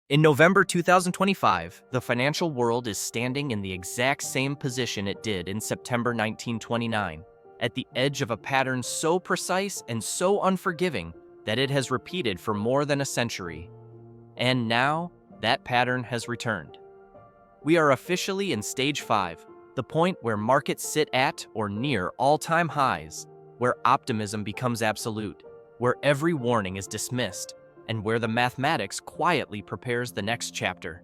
In November 2025, the financial world is standing in the exact same position it did in September 1929, at the edge of a pattern so precise and so unforgiving that it has repeated for more than a century. And now, that pattern has returned. We are officially in Stage 5, the point where markets sit at or near all-time highs, where optimism becomes absolute, where every warning is dismissed, and where the mathematics quietly prepares the next chapter.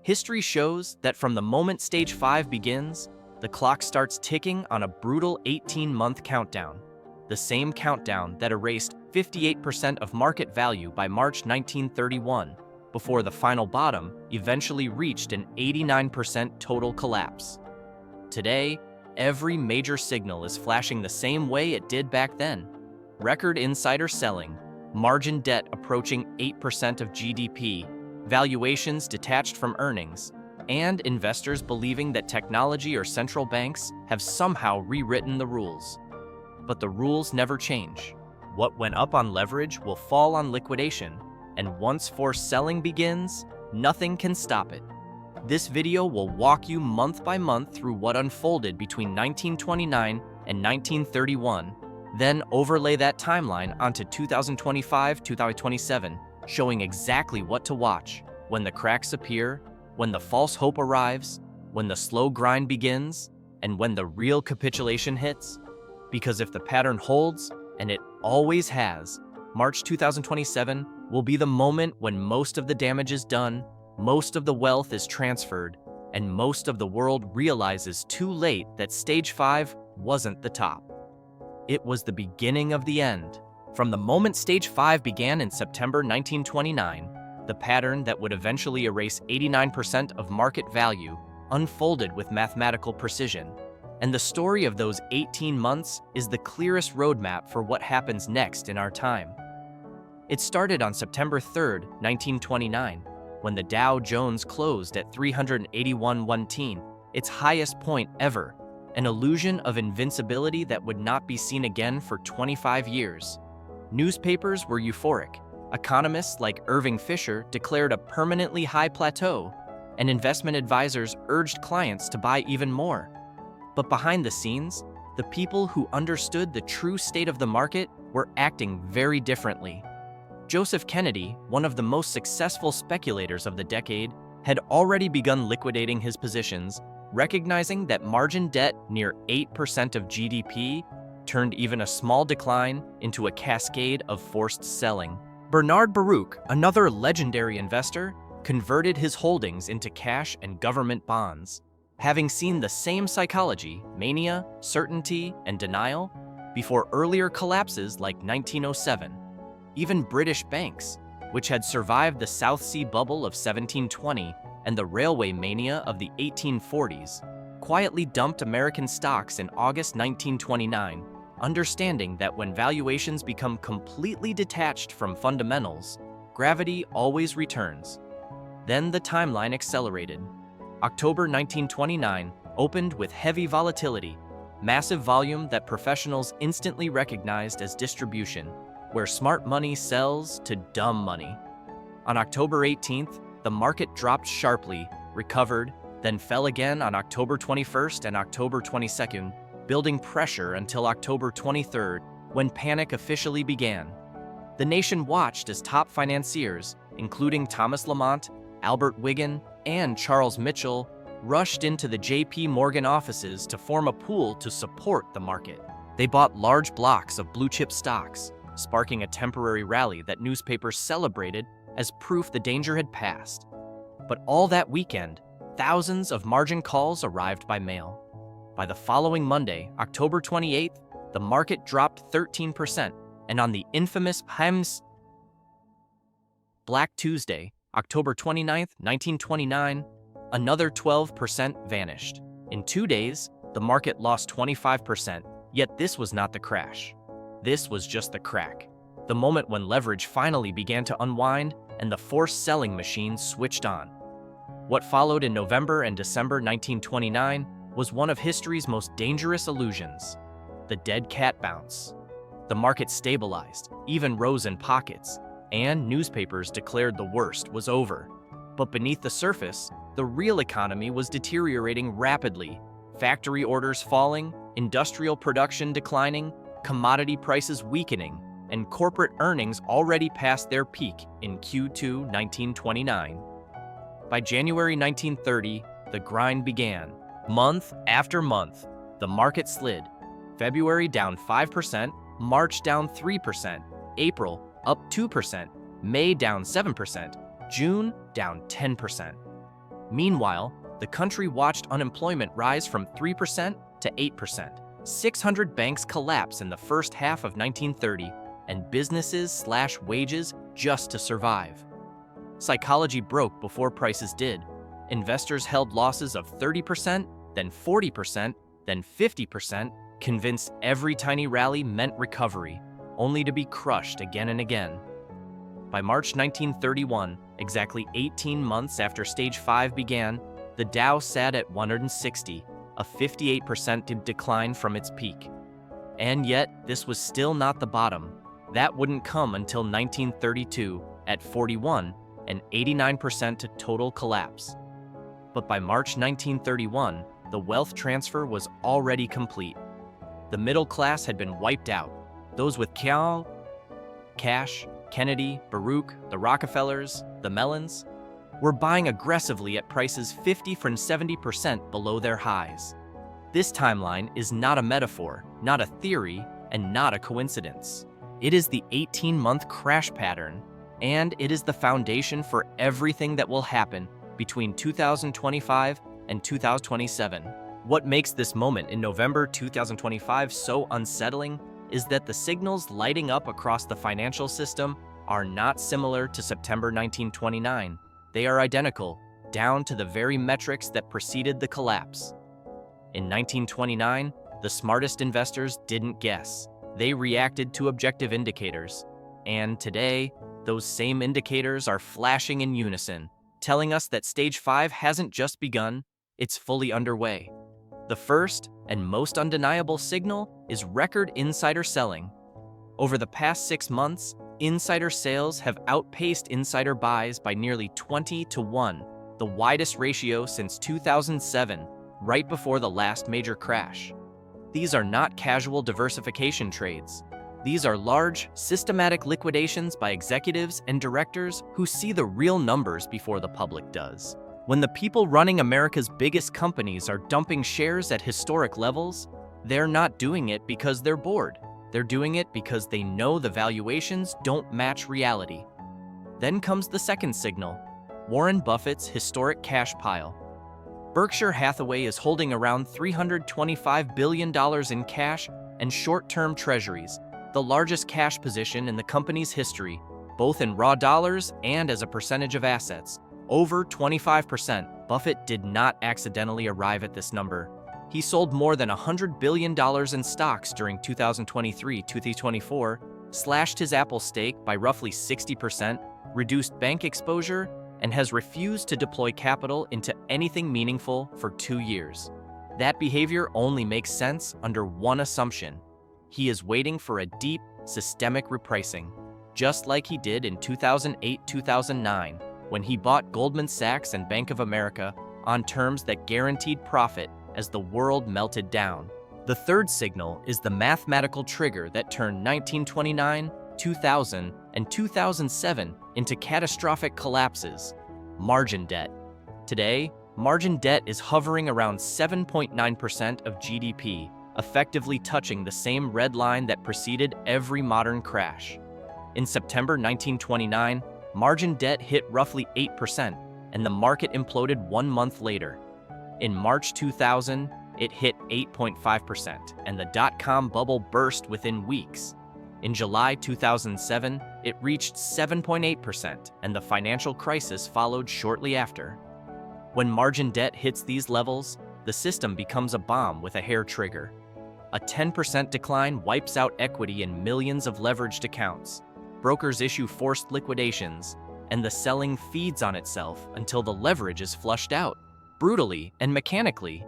History shows that from the moment Stage 5 begins, the clock starts ticking on a brutal 18-month countdown, the same countdown that erased 58% of market value by March 1931, before the final bottom eventually reached an 89% total collapse. Today, every major signal is flashing the same way it did back then. Record insider selling, margin debt approaching 8% of GDP, valuations detached from earnings, and investors believing that technology or central banks have somehow rewritten the rules. But the rules never change. What went up on leverage will fall on liquidation, and once forced selling begins, nothing can stop it. This video will walk you month by month through what unfolded between 1929 and 1931, then overlay that timeline onto 2025-2027, showing exactly what to watch when the cracks appear, when the false hope arrives, when the slow grind begins, and when the real capitulation hits. Because if the pattern holds, and it always has, March 2027 will be the moment when most of the damage is done, most of the wealth is transferred, and most of the world realizes too late that Stage 5 wasn't the top. It was the beginning of the end. From the moment Stage 5 began in September 1929, the pattern that would eventually erase 89% of market value unfolded with mathematical precision. And the story of those 18 months is the clearest roadmap for what happens next in our time. It started on September 3, 1929, when the Dow Jones closed at 381.1, its highest point ever, an illusion of invincibility that would not be seen again for 25 years. Newspapers were euphoric. Economists like Irving Fisher declared a permanently high plateau, and investment advisors urged clients to buy even more. But behind the scenes, the people who understood the true state of the market were acting very differently. Joseph Kennedy, one of the most successful speculators of the decade, had already begun liquidating his positions, recognizing that margin debt near 8% of GDP turned even a small decline into a cascade of forced selling. Bernard Baruch, another legendary investor, converted his holdings into cash and government bonds. Having seen the same psychology, mania, certainty, and denial, before earlier collapses like 1907. Even British banks, which had survived the South Sea bubble of 1720 and the railway mania of the 1840s, quietly dumped American stocks in August 1929, understanding that when valuations become completely detached from fundamentals, gravity always returns. Then the timeline accelerated. October 1929 opened with heavy volatility, massive volume that professionals instantly recognized as distribution, where smart money sells to dumb money. On October 18th, the market dropped sharply, recovered, then fell again on October 21st and October 22nd, building pressure until October 23rd, when panic officially began. The nation watched as top financiers, including Thomas Lamont, Albert Wiggin, and Charles Mitchell, rushed into the J.P. Morgan offices to form a pool to support the market. They bought large blocks of blue-chip stocks, sparking a temporary rally that newspapers celebrated as proof the danger had passed. But all that weekend, thousands of margin calls arrived by mail. By the following Monday, October 28th, the market dropped 13%, and on the infamous Black Tuesday, October 29th, 1929, another 12% vanished. In 2 days, the market lost 25%, yet this was not the crash. This was just the crack, the moment when leverage finally began to unwind and the forced selling machine switched on. What followed in November and December 1929 was one of history's most dangerous illusions, the dead cat bounce. The market stabilized, even rose in pockets, and newspapers declared the worst was over. But beneath the surface, the real economy was deteriorating rapidly. Factory orders falling, industrial production declining, commodity prices weakening, and corporate earnings already past their peak in Q2 1929. By January 1930, the grind began. Month after month, the market slid. February down 5%, March down 3%, April up 2%, May down 7%, June down 10%. Meanwhile, the country watched unemployment rise from 3% to 8%. 600 banks collapse in the first half of 1930, and businesses slashed wages just to survive. Psychology broke before prices did. Investors held losses of 30%, then 40%, then 50%, convinced every tiny rally meant recovery, only to be crushed again and again. By March 1931, exactly 18 months after Stage 5 began, the Dow sat at 160, a 58% decline from its peak. And yet, this was still not the bottom. That wouldn't come until 1932, at 41, an 89% total collapse. But by March 1931, the wealth transfer was already complete. The middle class had been wiped out. Those with cash, Kennedy, Baruch, the Rockefellers, the Mellons, were buying aggressively at prices 50 from 70% below their highs. This timeline is not a metaphor, not a theory, and not a coincidence. It is the 18-month crash pattern, and it is the foundation for everything that will happen between 2025 and 2027. What makes this moment in November 2025 so unsettling is that the signals lighting up across the financial system are not similar to September 1929. They are identical, down to the very metrics that preceded the collapse. In 1929, the smartest investors didn't guess. They reacted to objective indicators. And today, those same indicators are flashing in unison, telling us that Stage 5 hasn't just begun, it's fully underway. The first and most undeniable signal is record insider selling. Over the past 6 months, insider sales have outpaced insider buys by nearly 20-1, the widest ratio since 2007, right before the last major crash. These are not casual diversification trades. These are large, systematic liquidations by executives and directors who see the real numbers before the public does. When the people running America's biggest companies are dumping shares at historic levels, they're not doing it because they're bored. They're doing it because they know the valuations don't match reality. Then comes the second signal, Warren Buffett's historic cash pile. Berkshire Hathaway is holding around $325 billion in cash and short-term treasuries, the largest cash position in the company's history, both in raw dollars and as a percentage of assets. Over 25%. Buffett did not accidentally arrive at this number. He sold more than $100 billion in stocks during 2023-2024, slashed his Apple stake by roughly 60%, reduced bank exposure, and has refused to deploy capital into anything meaningful for 2 years. That behavior only makes sense under one assumption. He is waiting for a deep, systemic repricing, just like he did in 2008-2009, when he bought Goldman Sachs and Bank of America on terms that guaranteed profit as the world melted down. The third signal is the mathematical trigger that turned 1929, 2000, and 2007 into catastrophic collapses: margin debt. Today, margin debt is hovering around 7.9% of GDP, effectively touching the same red line that preceded every modern crash. In September 1929, margin debt hit roughly 8%, and the market imploded 1 month later. In March 2000, it hit 8.5%, and the dot-com bubble burst within weeks. In July 2007, it reached 7.8%, and the financial crisis followed shortly after. When margin debt hits these levels, the system becomes a bomb with a hair trigger. A 10% decline wipes out equity in millions of leveraged accounts. Brokers issue forced liquidations, and the selling feeds on itself until the leverage is flushed out, brutally and mechanically.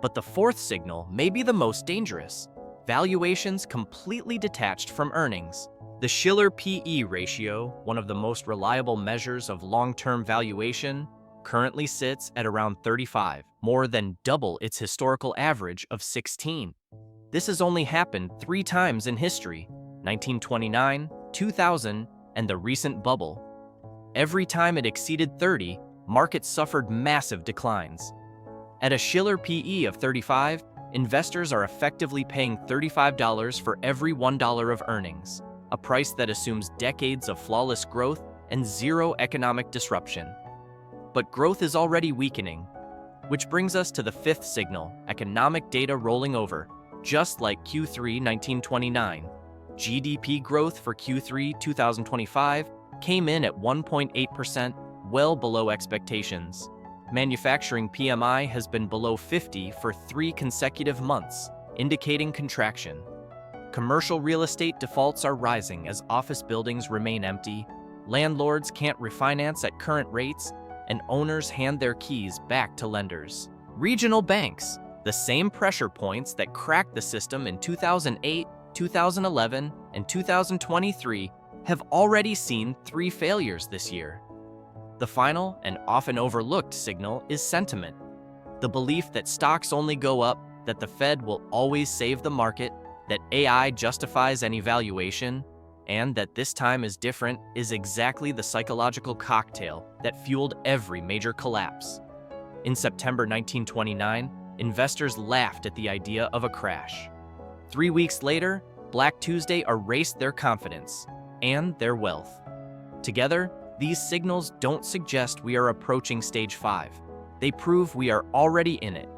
But the fourth signal may be the most dangerous: valuations completely detached from earnings. The Shiller P/E ratio, one of the most reliable measures of long-term valuation, currently sits at around 35, more than double its historical average of 16. This has only happened 3 times in history: 1929, 2000, and the recent bubble. Every time it exceeded 30, markets suffered massive declines. At a Shiller P/E of 35, investors are effectively paying $35 for every $1 of earnings, a price that assumes decades of flawless growth and zero economic disruption. But growth is already weakening, which brings us to the 5th signal: economic data rolling over. Just like Q3 1929, GDP growth for Q3 2025 came in at 1.8%, well below expectations. Manufacturing PMI has been below 50 for 3 consecutive months, indicating contraction. Commercial real estate defaults are rising as office buildings remain empty, landlords can't refinance at current rates, and owners hand their keys back to lenders. Regional banks, the same pressure points that cracked the system in 2008, 2011, and 2023, have already seen 3 failures this year. The final and often overlooked signal is sentiment. The belief that stocks only go up, that the Fed will always save the market, that AI justifies any valuation, and that this time is different is exactly the psychological cocktail that fueled every major collapse. In September 1929, investors laughed at the idea of a crash. 3 weeks later, Black Tuesday erased their confidence and their wealth. Together, these signals don't suggest we are approaching stage 5. They prove we are already in it.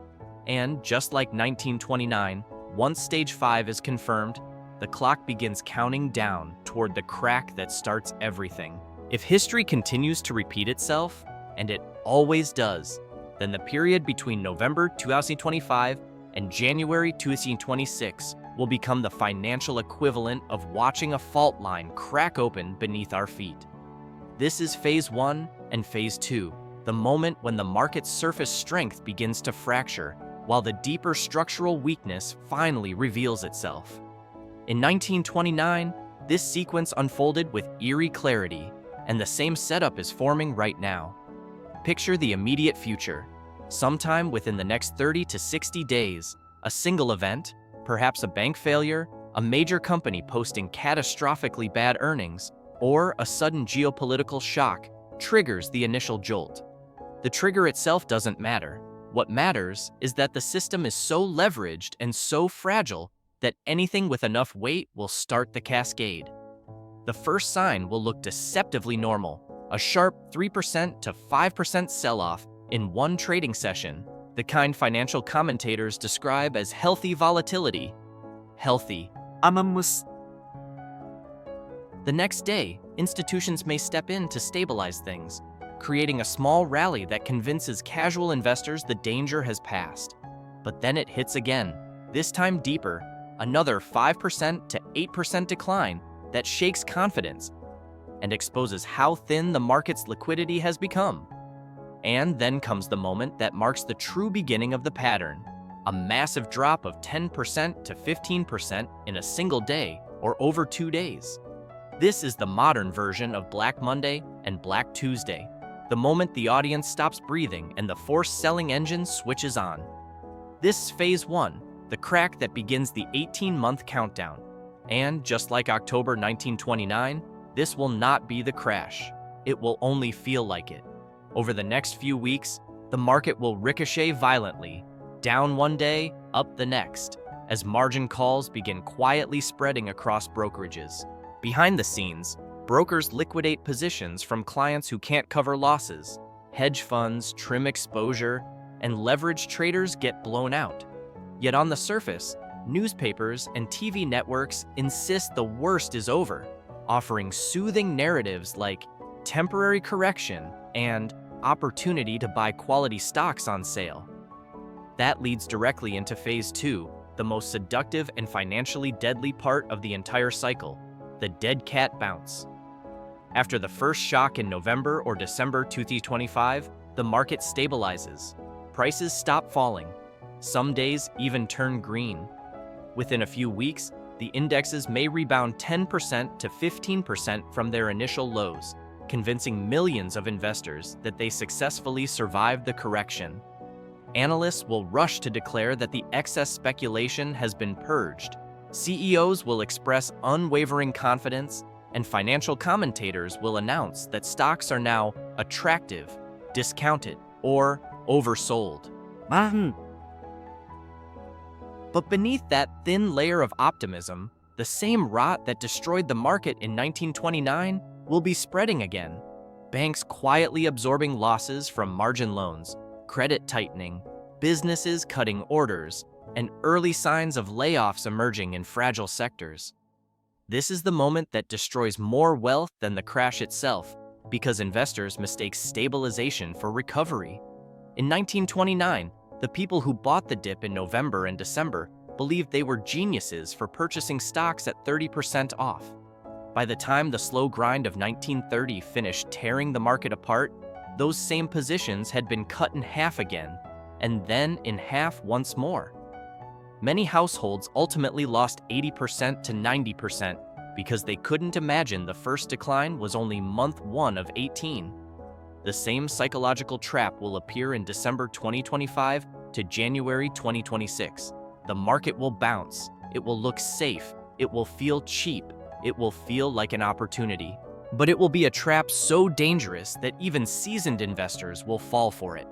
And just like 1929, once stage 5 is confirmed, the clock begins counting down toward the crack that starts everything. If history continues to repeat itself, and it always does, then the period between November 2025 and January 2026 will become the financial equivalent of watching a fault line crack open beneath our feet. This is phase 1 and phase 2, the moment when the market's surface strength begins to fracture, while the deeper structural weakness finally reveals itself. In 1929, this sequence unfolded with eerie clarity, and the same setup is forming right now. Picture the immediate future. Sometime within the next 30 to 60 days, a single event, perhaps a bank failure, a major company posting catastrophically bad earnings, or a sudden geopolitical shock, triggers the initial jolt. The trigger itself doesn't matter. What matters is that the system is so leveraged and so fragile that anything with enough weight will start the cascade. The first sign will look deceptively normal, a sharp 3% to 5% sell-off in one trading session, the kind financial commentators describe as healthy volatility. Healthy. The next day, institutions may step in to stabilize things, creating a small rally that convinces casual investors the danger has passed. But then it hits again, this time deeper, another 5% to 8% decline that shakes confidence and exposes how thin the market's liquidity has become. And then comes the moment that marks the true beginning of the pattern, a massive drop of 10% to 15% in a single day or over 2 days. This is the modern version of Black Monday and Black Tuesday, the moment the audience stops breathing and the forced selling engine switches on. This is phase 1, the crack that begins the 18-month countdown. And just like October 1929, this will not be the crash. It will only feel like it. Over the next few weeks, the market will ricochet violently, down one day, up the next, as margin calls begin quietly spreading across brokerages. Behind the scenes, brokers liquidate positions from clients who can't cover losses. Hedge funds trim exposure, and leveraged traders get blown out. Yet on the surface, newspapers and TV networks insist the worst is over, offering soothing narratives like temporary correction and opportunity to buy quality stocks on sale. That leads directly into phase 2, the most seductive and financially deadly part of the entire cycle, the dead cat bounce. After the first shock in November or December 2025, the market stabilizes. Prices stop falling. Some days even turn green. Within a few weeks, the indexes may rebound 10% to 15% from their initial lows, convincing millions of investors that they successfully survived the correction. Analysts will rush to declare that the excess speculation has been purged. CEOs will express unwavering confidence, and financial commentators will announce that stocks are now attractive, discounted, or oversold. But beneath that thin layer of optimism, the same rot that destroyed the market in 1929 will be spreading again. Banks quietly absorbing losses from margin loans, credit tightening, businesses cutting orders, and early signs of layoffs emerging in fragile sectors. This is the moment that destroys more wealth than the crash itself, because investors mistake stabilization for recovery. In 1929, the people who bought the dip in November and December believed they were geniuses for purchasing stocks at 30% off. By the time the slow grind of 1930 finished tearing the market apart, those same positions had been cut in half again, and then in half once more. Many households ultimately lost 80% to 90% because they couldn't imagine the first decline was only month 1 of 18. The same psychological trap will appear in December 2025 to January 2026. The market will bounce, it will look safe, it will feel cheap, it will feel like an opportunity. But it will be a trap so dangerous that even seasoned investors will fall for it.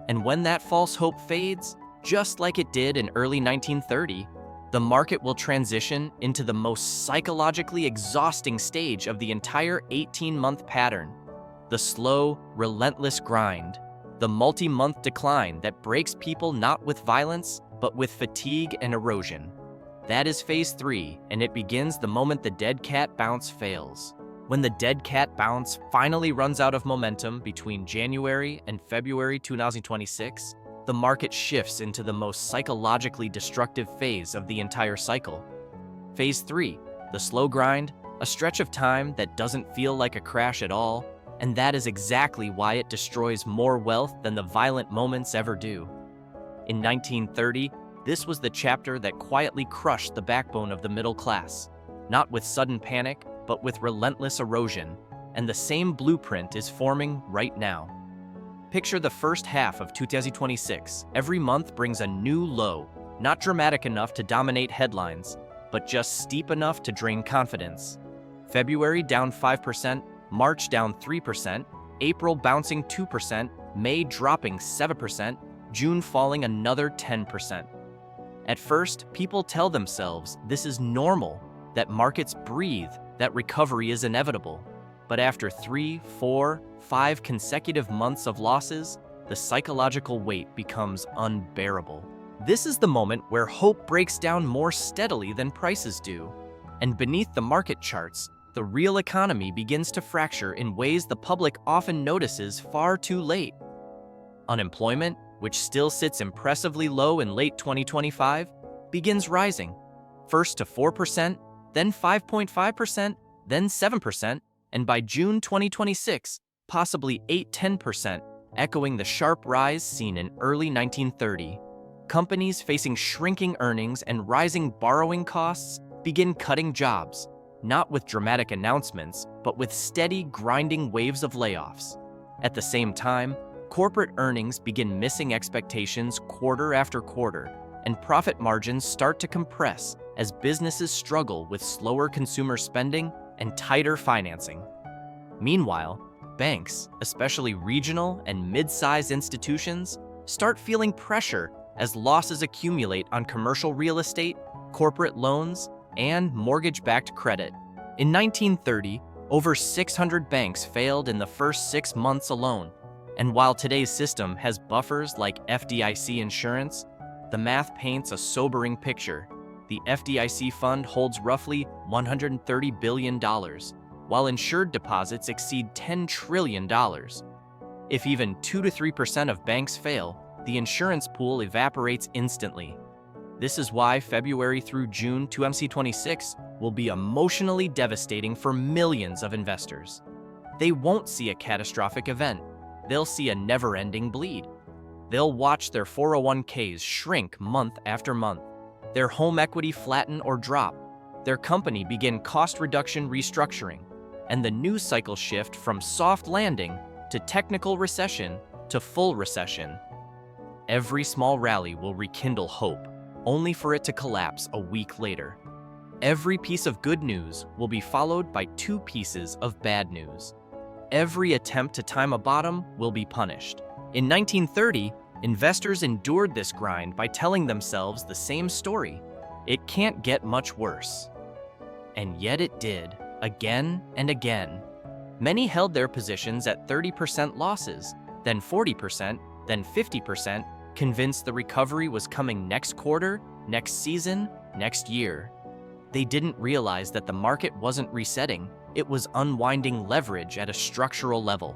And when that false hope fades, just like it did in early 1930, the market will transition into the most psychologically exhausting stage of the entire 18-month pattern. The slow, relentless grind, the multi-month decline that breaks people not with violence, but with fatigue and erosion. That is phase 3, and it begins the moment the dead cat bounce fails. When the dead cat bounce finally runs out of momentum between January and February 2026, the market shifts into the most psychologically destructive phase of the entire cycle. Phase 3, the slow grind, a stretch of time that doesn't feel like a crash at all, and that is exactly why it destroys more wealth than the violent moments ever do. In 1930, this was the chapter that quietly crushed the backbone of the middle class, not with sudden panic, but with relentless erosion, and the same blueprint is forming right now. Picture the first half of 2026. Every month brings a new low, not dramatic enough to dominate headlines, but just steep enough to drain confidence. February down 5%, March down 3%, April bouncing 2%, May dropping 7%, June falling another 10%. At first, people tell themselves this is normal, that markets breathe, that recovery is inevitable. But after 3, 4, 5 consecutive months of losses, the psychological weight becomes unbearable. This is the moment where hope breaks down more steadily than prices do. And beneath the market charts, the real economy begins to fracture in ways the public often notices far too late. Unemployment, which still sits impressively low in late 2025, begins rising, first to 4%, then 5.5%, then 7%, and by June 2026, possibly 8–10%, echoing the sharp rise seen in early 1930. Companies facing shrinking earnings and rising borrowing costs begin cutting jobs, not with dramatic announcements, but with steady, grinding waves of layoffs. At the same time, corporate earnings begin missing expectations quarter after quarter, and profit margins start to compress as businesses struggle with slower consumer spending and tighter financing. Meanwhile, banks, especially regional and mid-sized institutions, start feeling pressure as losses accumulate on commercial real estate, corporate loans, and mortgage-backed credit. In 1930, over 600 banks failed in the first 6 months alone. And while today's system has buffers like FDIC insurance, the math paints a sobering picture. The FDIC fund holds roughly $130 billion, while insured deposits exceed $10 trillion. If even 2 to 3% of banks fail, the insurance pool evaporates instantly. This is why February through June 2026 will be emotionally devastating for millions of investors. They won't see a catastrophic event. They'll see a never-ending bleed. They'll watch their 401ks shrink month after month, their home equity flatten or drop, their company begin cost reduction restructuring, and the news cycle shift from soft landing to technical recession to full recession. Every small rally will rekindle hope, only for it to collapse a week later. Every piece of good news will be followed by 2 pieces of bad news. Every attempt to time a bottom will be punished. In 1930, investors endured this grind by telling themselves the same story: it can't get much worse. And yet it did, again and again. Many held their positions at 30% losses, then 40%, then 50%, convinced the recovery was coming next quarter, next season, next year. They didn't realize that the market wasn't resetting, it was unwinding leverage at a structural level.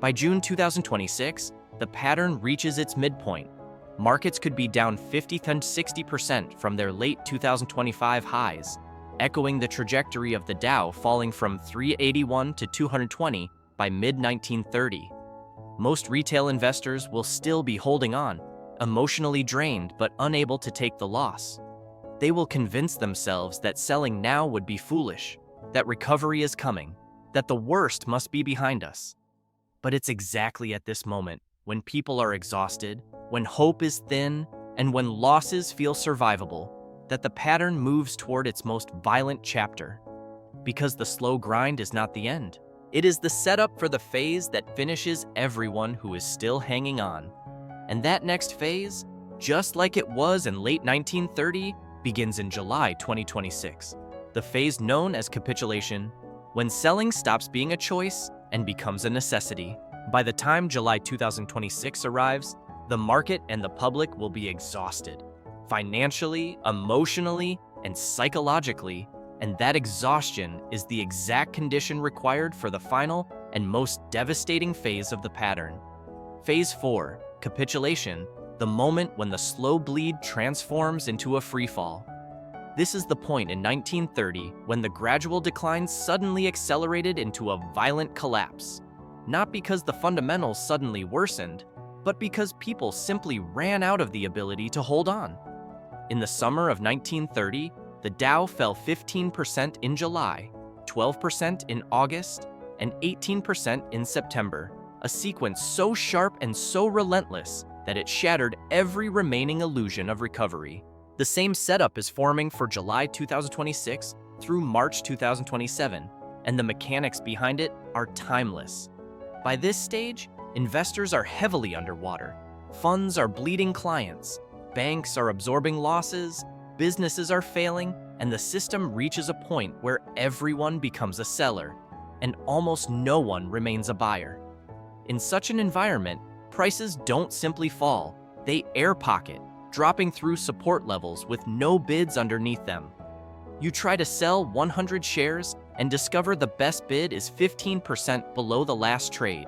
By June 2026, the pattern reaches its midpoint. Markets could be down 50 to 60% from their late 2025 highs, echoing the trajectory of the Dow falling from 381 to 220 by mid-1930. Most retail investors will still be holding on, emotionally drained but unable to take the loss. They will convince themselves that selling now would be foolish, that recovery is coming, that the worst must be behind us. But it's exactly at this moment, when people are exhausted, when hope is thin, and when losses feel survivable, that the pattern moves toward its most violent chapter. Because the slow grind is not the end. It is the setup for the phase that finishes everyone who is still hanging on. And that next phase, just like it was in late 1930, begins in July 2026. The phase known as capitulation, when selling stops being a choice and becomes a necessity. By the time July 2026 arrives, the market and the public will be exhausted, financially, emotionally, and psychologically, and that exhaustion is the exact condition required for the final and most devastating phase of the pattern. Phase 4, capitulation, the moment when the slow bleed transforms into a freefall. This is the point in 1930 when the gradual decline suddenly accelerated into a violent collapse. Not because the fundamentals suddenly worsened, but because people simply ran out of the ability to hold on. In the summer of 1930, the Dow fell 15% in July, 12% in August, and 18% in September, a sequence so sharp and so relentless that it shattered every remaining illusion of recovery. The same setup is forming for July 2026 through March 2027, and the mechanics behind it are timeless. By this stage, investors are heavily underwater, funds are bleeding clients, banks are absorbing losses, businesses are failing, and the system reaches a point where everyone becomes a seller, and almost no one remains a buyer. In such an environment, prices don't simply fall, they air pocket, dropping through support levels with no bids underneath them. You try to sell 100 shares and discover the best bid is 15% below the last trade.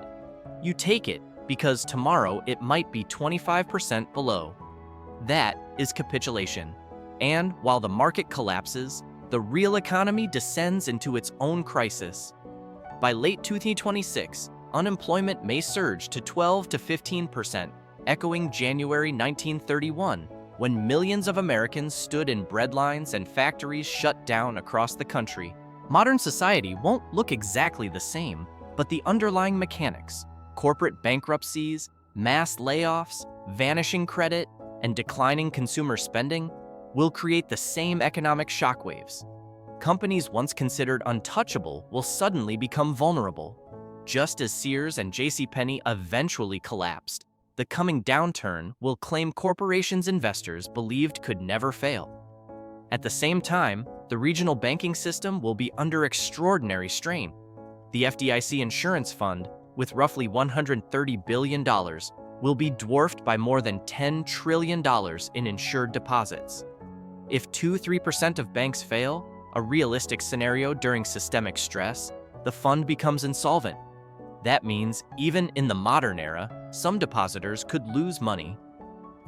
You take it because tomorrow it might be 25% below. That is capitulation. And while the market collapses, the real economy descends into its own crisis. By late 2026, unemployment may surge to 12 to 15%, echoing January 1931, when millions of Americans stood in breadlines and factories shut down across the country. Modern society won't look exactly the same, but the underlying mechanics, corporate bankruptcies, mass layoffs, vanishing credit, and declining consumer spending, will create the same economic shockwaves. Companies once considered untouchable will suddenly become vulnerable. Just as Sears and JCPenney eventually collapsed, the coming downturn will claim corporations investors believed could never fail. At the same time, the regional banking system will be under extraordinary strain. The FDIC insurance fund, with roughly $130 billion, will be dwarfed by more than $10 trillion in insured deposits. If 2-3% of banks fail, a realistic scenario during systemic stress, the fund becomes insolvent. That means, even in the modern era, some depositors could lose money.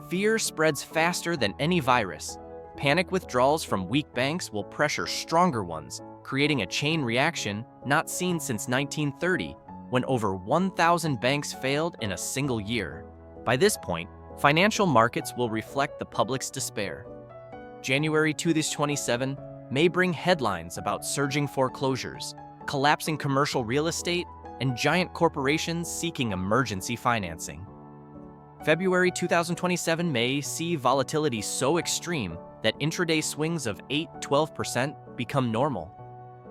Fear spreads faster than any virus. Panic withdrawals from weak banks will pressure stronger ones, creating a chain reaction not seen since 1930, when over 1,000 banks failed in a single year. By this point, financial markets will reflect the public's despair. January 2027, may bring headlines about surging foreclosures, collapsing commercial real estate, and giant corporations seeking emergency financing. February 2027 may see volatility so extreme that intraday swings of 8–12% become normal.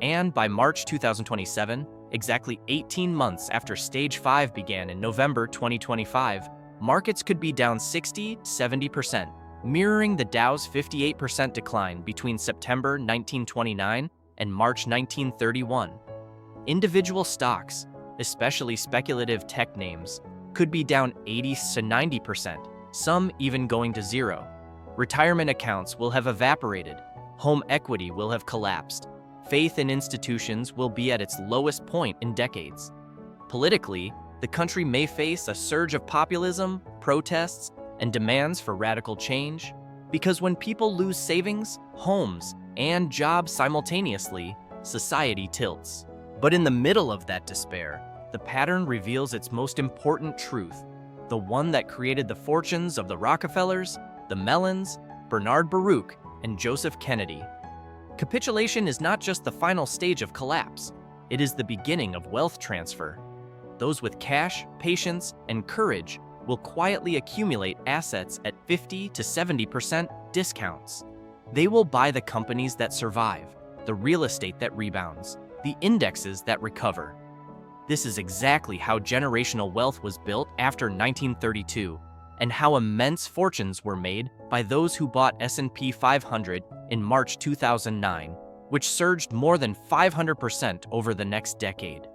And by March 2027, exactly 18 months after Stage 5 began in November 2025, markets could be down 60–70%, mirroring the Dow's 58% decline between September 1929 and March 1931. Individual stocks, especially speculative tech names, could be down 80–90%, some even going to zero. Retirement accounts will have evaporated, home equity will have collapsed, faith in institutions will be at its lowest point in decades. Politically, the country may face a surge of populism, protests, and demands for radical change, because when people lose savings, homes, and jobs simultaneously, society tilts. But in the middle of that despair, the pattern reveals its most important truth, the one that created the fortunes of the Rockefellers, the Mellons, Bernard Baruch, and Joseph Kennedy. Capitulation is not just the final stage of collapse, it is the beginning of wealth transfer. Those with cash, patience, and courage will quietly accumulate assets at 50–70% discounts. They will buy the companies that survive, the real estate that rebounds, the indexes that recover. This is exactly how generational wealth was built after 1932, and how immense fortunes were made by those who bought S&P 500 in March 2009, which surged more than 500% over the next decade.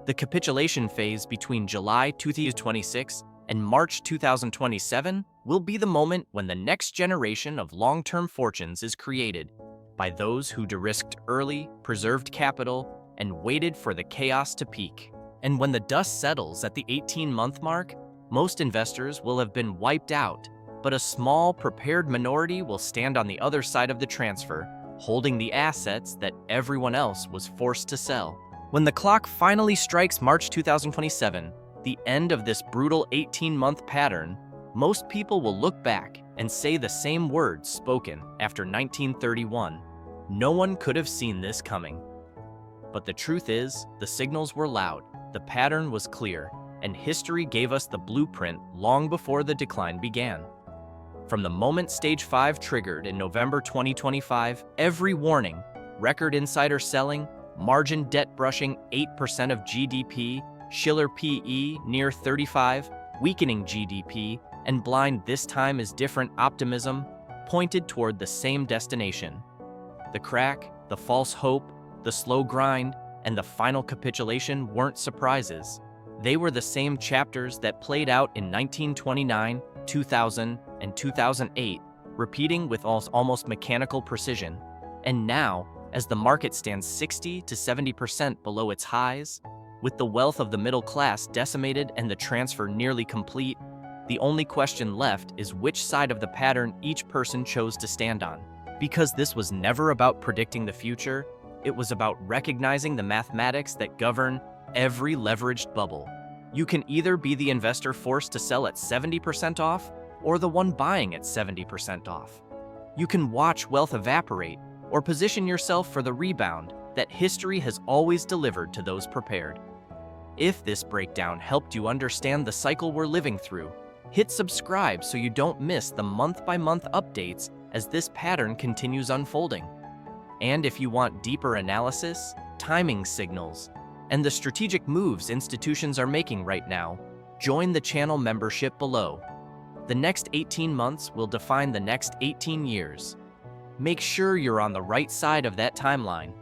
The capitulation phase between July 2026 and March 2027 will be the moment when the next generation of long-term fortunes is created by those who de-risked early, preserved capital, and waited for the chaos to peak. And when the dust settles at the 18-month mark, most investors will have been wiped out, but a small, prepared minority will stand on the other side of the transfer, holding the assets that everyone else was forced to sell. When the clock finally strikes March 2027, the end of this brutal 18-month pattern, most people will look back and say the same words spoken after 1931. No one could have seen this coming. But the truth is, the signals were loud, the pattern was clear, and history gave us the blueprint long before the decline began. From the moment Stage 5 triggered in November 2025, every warning, record insider selling, margin debt brushing 8% of GDP, Shiller P near 35, weakening GDP, and blind "this time is different" optimism, pointed toward the same destination. The crack, the false hope, the slow grind, and the final capitulation weren't surprises. They were the same chapters that played out in 1929, 2000, and 2008, repeating with almost mechanical precision. And now, as the market stands 60–70% below its highs, with the wealth of the middle class decimated and the transfer nearly complete, the only question left is which side of the pattern each person chose to stand on. Because this was never about predicting the future, it was about recognizing the mathematics that govern every leveraged bubble. You can either be the investor forced to sell at 70% off, or the one buying at 70% off. You can watch wealth evaporate, or position yourself for the rebound that history has always delivered to those prepared. If this breakdown helped you understand the cycle we're living through, hit subscribe so you don't miss the month-by-month updates as this pattern continues unfolding. And if you want deeper analysis, timing signals, and the strategic moves institutions are making right now, join the channel membership below. The next 18 months will define the next 18 years. Make sure you're on the right side of that timeline.